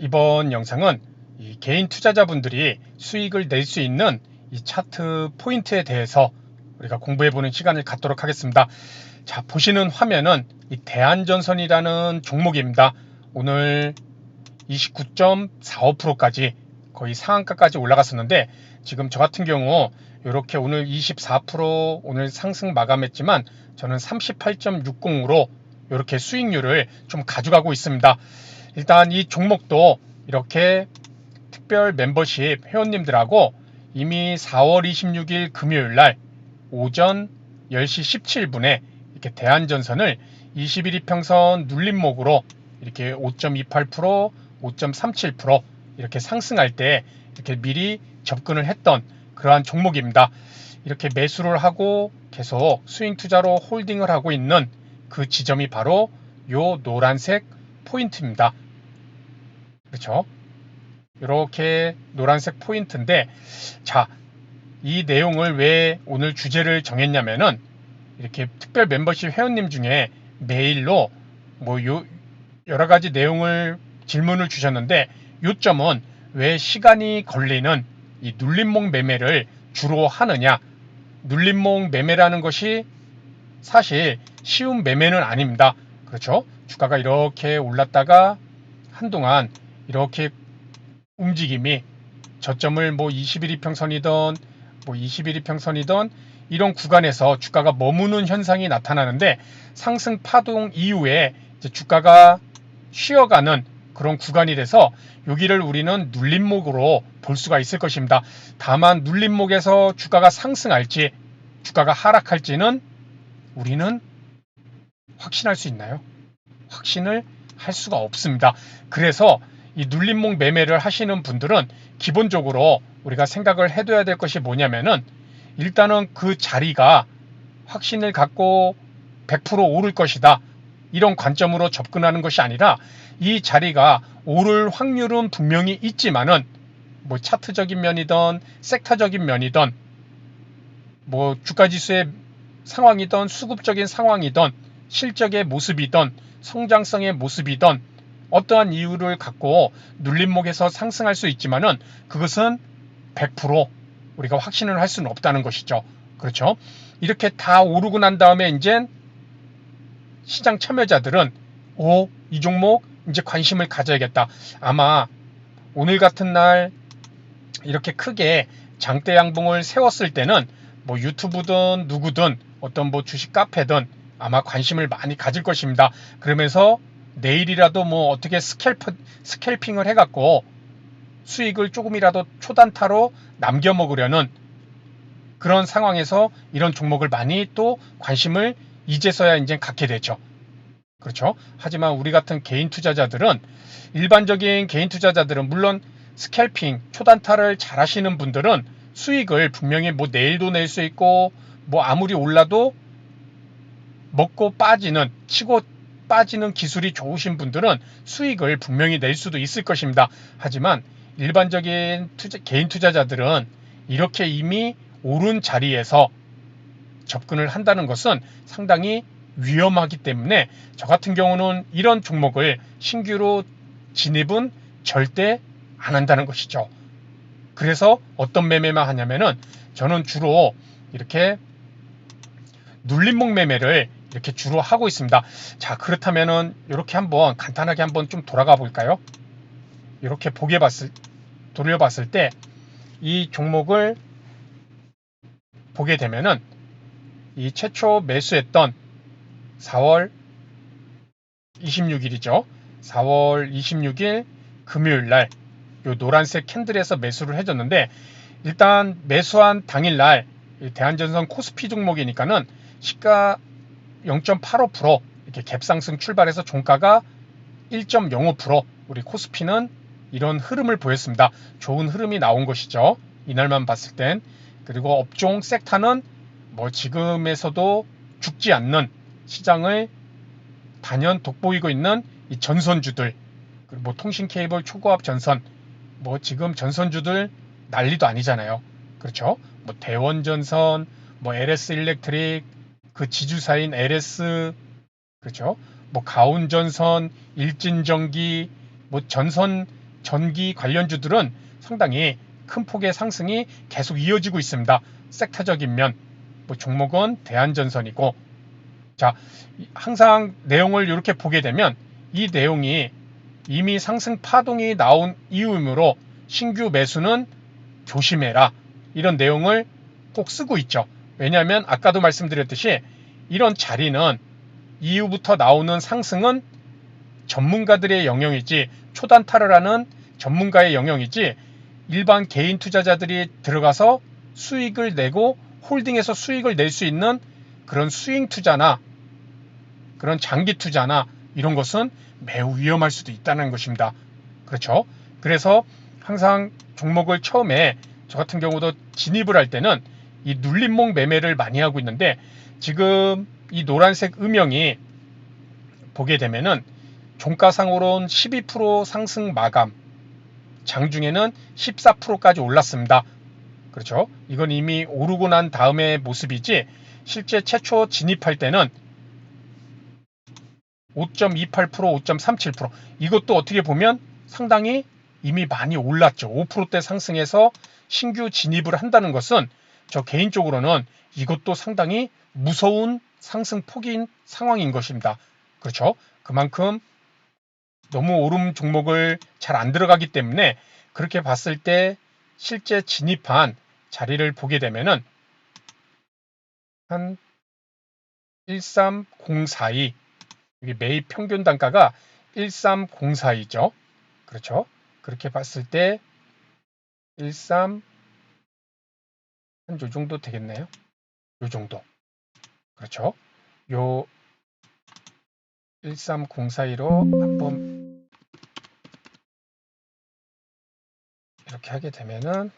이번 영상은 이 개인 투자자분들이 수익을 낼 수 있는 이 차트 포인트에 대해서 우리가 공부해보는 시간을 갖도록 하겠습니다. 자, 보시는 화면은 이 대한전선이라는 종목입니다. 오늘 29.45%까지 거의 상한가까지 올라갔었는데, 지금 저 같은 경우 이렇게 오늘 24% 오늘 상승 마감했지만 저는 38.60으로 이렇게 수익률을 좀 가져가고 있습니다. 일단 이 종목도 이렇게 특별 멤버십 회원님들하고 이미 4월 26일 금요일날 오전 10시 17분에 이렇게 대한전선을 21이평선 눌림목으로 이렇게 5.28%, 5.37% 이렇게 상승할 때 이렇게 미리 접근을 했던 그러한 종목입니다. 이렇게 매수를 하고 계속 스윙 투자로 홀딩을 하고 있는 그 지점이 바로 요 노란색 포인트입니다. 그렇죠? 이렇게 노란색 포인트인데, 자, 이 내용을 왜 오늘 주제를 정했냐면은 이렇게 특별 멤버십 회원님 중에 메일로 여러 가지 내용을 질문을 주셨는데, 요점은 왜 시간이 걸리는 이 눌림목 매매를 주로 하느냐. 눌림목 매매라는 것이 사실 쉬운 매매는 아닙니다. 그렇죠? 주가가 이렇게 올랐다가 한동안 이렇게 움직임이 저점을 21이평선이든 21이평선이든 이런 구간에서 주가가 머무는 현상이 나타나는데, 상승 파동 이후에 이제 주가가 쉬어가는 그런 구간이 돼서 여기를 우리는 눌림목으로 볼 수가 있을 것입니다. 다만 눌림목에서 주가가 상승할지 주가가 하락할지는 우리는 확신할 수 있나요? 확신을 할 수가 없습니다. 그래서 이 눌림목 매매를 하시는 분들은 기본적으로 우리가 생각을 해둬야 될 것이 뭐냐면은, 일단은 그 자리가 확신을 갖고 100% 오를 것이다, 이런 관점으로 접근하는 것이 아니라, 이 자리가 오를 확률은 분명히 있지만은 차트적인 면이든 섹터적인 면이든 주가지수의 상황이든 수급적인 상황이든 실적의 모습이든 성장성의 모습이든 어떠한 이유를 갖고 눌림목에서 상승할 수 있지만은 그것은 100% 우리가 확신을 할 수는 없다는 것이죠. 그렇죠? 이렇게 다 오르고 난 다음에 이제 시장 참여자들은 이 종목 이제 관심을 가져야겠다. 아마 오늘 같은 날 이렇게 크게 장대 양봉을 세웠을 때는 유튜브든 누구든 어떤 주식 카페든 아마 관심을 많이 가질 것입니다. 그러면서 내일이라도 어떻게 스캘핑을 해갖고 수익을 조금이라도 초단타로 남겨 먹으려는 그런 상황에서 이런 종목을 많이 또 관심을 이제서야 이제 갖게 되죠. 그렇죠? 하지만 우리 같은 개인 투자자들은, 일반적인 개인 투자자들은 물론 스캘핑, 초단타를 잘 하시는 분들은 수익을 분명히 내일도 낼 수 있고, 아무리 올라도 먹고 빠지는, 치고 빠지는 기술이 좋으신 분들은 수익을 분명히 낼 수도 있을 것입니다. 하지만 일반적인 개인 투자자들은 이렇게 이미 오른 자리에서 접근을 한다는 것은 상당히 위험하기 때문에 저 같은 경우는 이런 종목을 신규로 진입은 절대 안 한다는 것이죠. 그래서 어떤 매매만 하냐면은, 저는 주로 이렇게 눌림목 매매를 이렇게 주로 하고 있습니다. 자, 그렇다면은 이렇게 한번 간단하게 한번 좀 돌아가 볼까요? 이렇게 돌려봤을 때 이 종목을 보게 되면은, 이 최초 매수했던 4월 26일이죠. 4월 26일 금요일 날 요 노란색 캔들에서 매수를 해줬는데, 일단 매수한 당일날 대한전선 코스피 종목이니까는 시가 0.85% 이렇게 갭상승 출발해서 종가가 1.05%, 우리 코스피는 이런 흐름을 보였습니다. 좋은 흐름이 나온 것이죠. 이날만 봤을 땐. 그리고 업종 섹터는 지금에서도 죽지 않는 시장을 단연 돋보이고 있는 이 전선주들, 그리고 통신 케이블 초고압 전선, 지금 전선주들 난리도 아니잖아요. 그렇죠? 대원전선, LS 일렉트릭, 그 지주사인 LS, 그렇죠? 가온전선, 일진전기, 전선 전기 관련주들은 상당히 큰 폭의 상승이 계속 이어지고 있습니다. 섹터적인 면, 종목은 대한전선이고, 자, 항상 내용을 이렇게 보게 되면 이 내용이 이미 상승 파동이 나온 이유이므로 신규 매수는 조심해라, 이런 내용을 꼭 쓰고 있죠. 왜냐하면 아까도 말씀드렸듯이 이런 자리는 이후부터 나오는 상승은 전문가들의 영역이지, 초단타를 하는 전문가의 영역이지, 일반 개인 투자자들이 들어가서 수익을 내고 홀딩해서 수익을 낼 수 있는 그런 스윙 투자나 그런 장기 투자나 이런 것은 매우 위험할 수도 있다는 것입니다. 그렇죠? 그래서 항상 종목을 처음에 저 같은 경우도 진입을 할 때는 이 눌림목 매매를 많이 하고 있는데, 지금 이 노란색 음영이 보게 되면은 종가상으로는 12% 상승 마감, 장중에는 14%까지 올랐습니다. 그렇죠? 이건 이미 오르고 난 다음의 모습이지, 실제 최초 진입할 때는 5.28%, 5.37%, 이것도 어떻게 보면 상당히 이미 많이 올랐죠. 5%대 상승해서 신규 진입을 한다는 것은 저 개인적으로는 이것도 상당히 무서운 상승폭인 상황인 것입니다. 그렇죠? 그만큼 너무 오름 종목을 잘 안 들어가기 때문에, 그렇게 봤을 때 실제 진입한 자리를 보게 되면은 한 13042, 여기 매입 평균 단가가 13042죠. 그렇죠? 그렇게 봤을 때 13, 한 요 정도 되겠네요. 요 정도. 그렇죠? 요 13042로 한번 이렇게 하게 되면은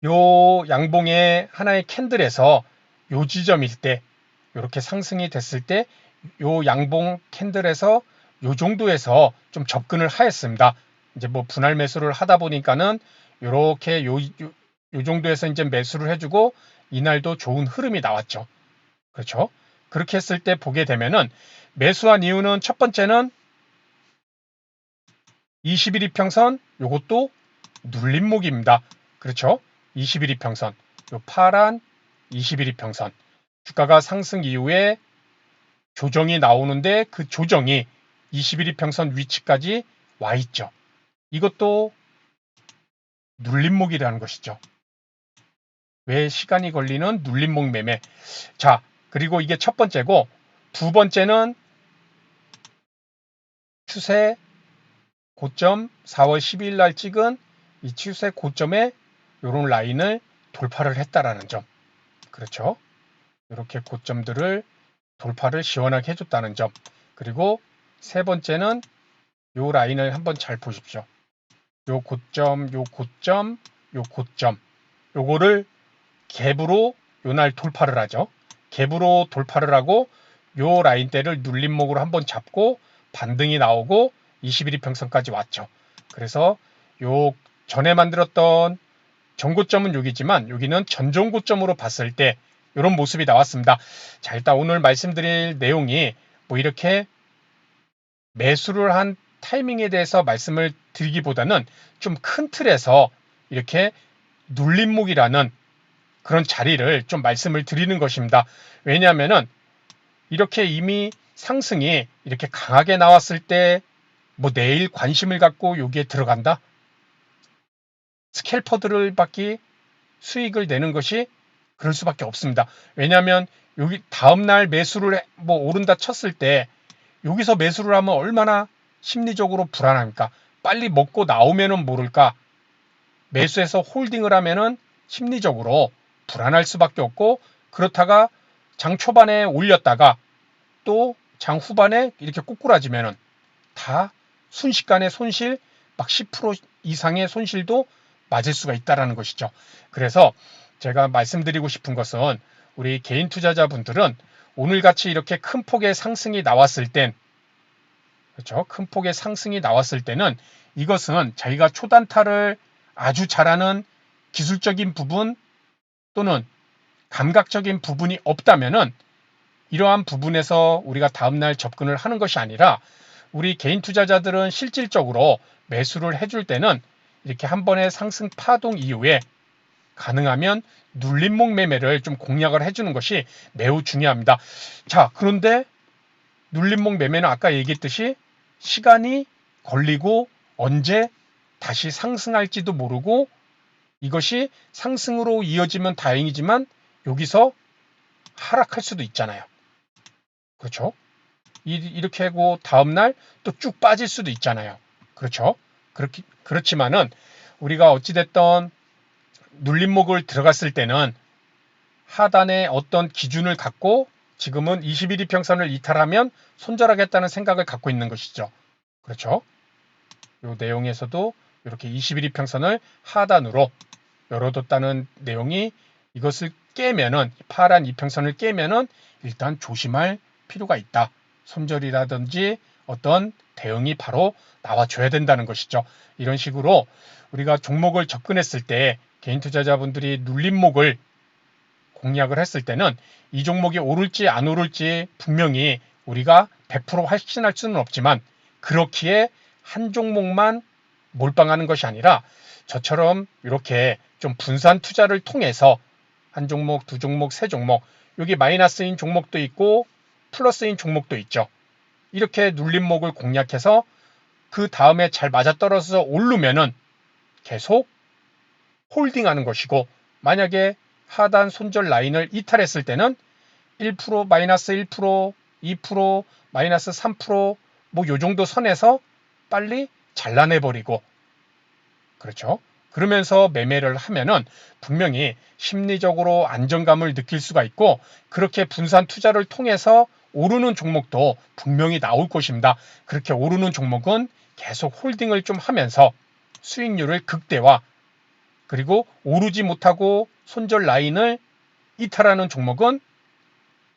요 양봉의 하나의 캔들에서 요 지점일 때, 이렇게 상승이 됐을 때 요 양봉 캔들에서 요 정도에서 좀 접근을 하였습니다. 이제 뭐 분할 매수를 하다 보니까는 요렇게 요 정도에서 이제 매수를 해주고 이날도 좋은 흐름이 나왔죠. 그렇죠? 그렇게 했을 때 보게 되면은 매수한 이유는, 첫 번째는 21 이평선, 요것도 눌림목입니다. 그렇죠? 21 이평선, 요 파란 21 이평선, 주가가 상승 이후에 조정이 나오는데 그 조정이 21 이평선 위치까지 와 있죠. 이것도 눌림목이라는 것이죠. 왜 시간이 걸리는 눌림목 매매. 자, 그리고 이게 첫 번째고, 두 번째는 추세 고점 4월 12일 날 찍은 이 추세 고점에 이런 라인을 돌파를 했다라는 점. 그렇죠? 이렇게 고점들을 돌파를 시원하게 해줬다는 점. 그리고 세 번째는 요 라인을 한번 잘 보십시오. 요 고점, 요 고점, 요 고점, 요거를 갭으로 요날 돌파를 하죠. 갭으로 돌파를 하고 요 라인대를 눌림목으로 한번 잡고 반등이 나오고 21 이평선까지 왔죠. 그래서 요 전에 만들었던 전고점은 여기지만 여기는 전종고점으로 봤을 때 이런 모습이 나왔습니다. 자, 일단 오늘 말씀드릴 내용이 뭐 이렇게 매수를 한 타이밍에 대해서 말씀을 드리기보다는 좀 큰 틀에서 이렇게 눌림목이라는 그런 자리를 좀 말씀을 드리는 것입니다. 왜냐하면은 이렇게 이미 상승이 이렇게 강하게 나왔을 때 뭐 내일 관심을 갖고 여기에 들어간다? 스캘퍼들을 받기 수익을 내는 것이 그럴 수밖에 없습니다. 왜냐하면 여기 다음날 매수를 뭐 오른다 쳤을 때 여기서 매수를 하면 얼마나 심리적으로 불안합니까? 빨리 먹고 나오면은 모를까, 매수해서 홀딩을 하면은 심리적으로 불안할 수밖에 없고, 그렇다가 장 초반에 올렸다가 또 장 후반에 이렇게 꼬꾸라지면은 다 순식간에 손실, 막 10% 이상의 손실도 맞을 수가 있다라는 것이죠. 그래서 제가 말씀드리고 싶은 것은, 우리 개인 투자자분들은 오늘같이 이렇게 큰 폭의 상승이 나왔을 땐, 그렇죠? 큰 폭의 상승이 나왔을 때는 이것은 자기가 초단타를 아주 잘하는 기술적인 부분 또는 감각적인 부분이 없다면은 이러한 부분에서 우리가 다음날 접근을 하는 것이 아니라 우리 개인 투자자들은 실질적으로 매수를 해줄 때는 이렇게 한 번의 상승 파동 이후에 가능하면 눌림목 매매를 좀 공략을 해주는 것이 매우 중요합니다. 자, 그런데 눌림목 매매는 아까 얘기했듯이 시간이 걸리고 언제 다시 상승할지도 모르고 이것이 상승으로 이어지면 다행이지만 여기서 하락할 수도 있잖아요. 그렇죠? 이렇게 하고 다음날 또 쭉 빠질 수도 있잖아요. 그렇죠? 그렇지만은 우리가 어찌됐던 눌림목을 들어갔을 때는 하단에 어떤 기준을 갖고 지금은 21이평선을 이탈하면 손절하겠다는 생각을 갖고 있는 것이죠. 그렇죠? 이 내용에서도 이렇게 21이평선을 하단으로 열어뒀다는 내용이 이것을 깨면은 파란 이평선을 깨면은 일단 조심할 필요가 있다. 손절이라든지 어떤 대응이 바로 나와줘야 된다는 것이죠. 이런 식으로 우리가 종목을 접근했을 때 개인 투자자분들이 눌림목을 공략을 했을 때는 이 종목이 오를지 안 오를지 분명히 우리가 100% 확신할 수는 없지만 그렇기에 한 종목만 몰빵하는 것이 아니라 저처럼 이렇게 좀 분산 투자를 통해서 한 종목, 두 종목, 세 종목 여기 마이너스인 종목도 있고 플러스인 종목도 있죠. 이렇게 눌림목을 공략해서 그 다음에 잘 맞아떨어져서 오르면은 계속 홀딩하는 것이고 만약에 하단 손절 라인을 이탈했을 때는 1%, 마이너스 1%, 2%, 마이너스 3%, 뭐 요 정도 선에서 빨리 잘라내버리고 그렇죠. 그러면서 매매를 하면은 분명히 심리적으로 안정감을 느낄 수가 있고 그렇게 분산 투자를 통해서 오르는 종목도 분명히 나올 것입니다. 그렇게 오르는 종목은 계속 홀딩을 좀 하면서 수익률을 극대화 그리고 오르지 못하고 손절 라인을 이탈하는 종목은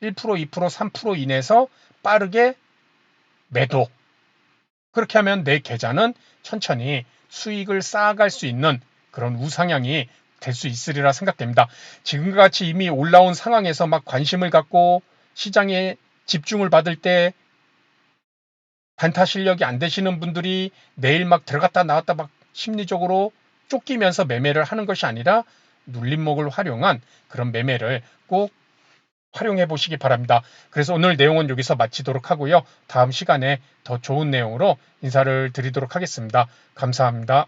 1%, 2%, 3% 이내에서 빠르게 매도. 그렇게 하면 내 계좌는 천천히 수익을 쌓아갈 수 있는 그런 우상향이 될 수 있으리라 생각됩니다. 지금과 같이 이미 올라온 상황에서 막 관심을 갖고 시장에 집중을 받을 때 단타 실력이 안 되시는 분들이 내일 막 들어갔다 나왔다 막 심리적으로 쫓기면서 매매를 하는 것이 아니라 눌림목을 활용한 그런 매매를 꼭 활용해 보시기 바랍니다. 그래서 오늘 내용은 여기서 마치도록 하고요. 다음 시간에 더 좋은 내용으로 인사를 드리도록 하겠습니다. 감사합니다.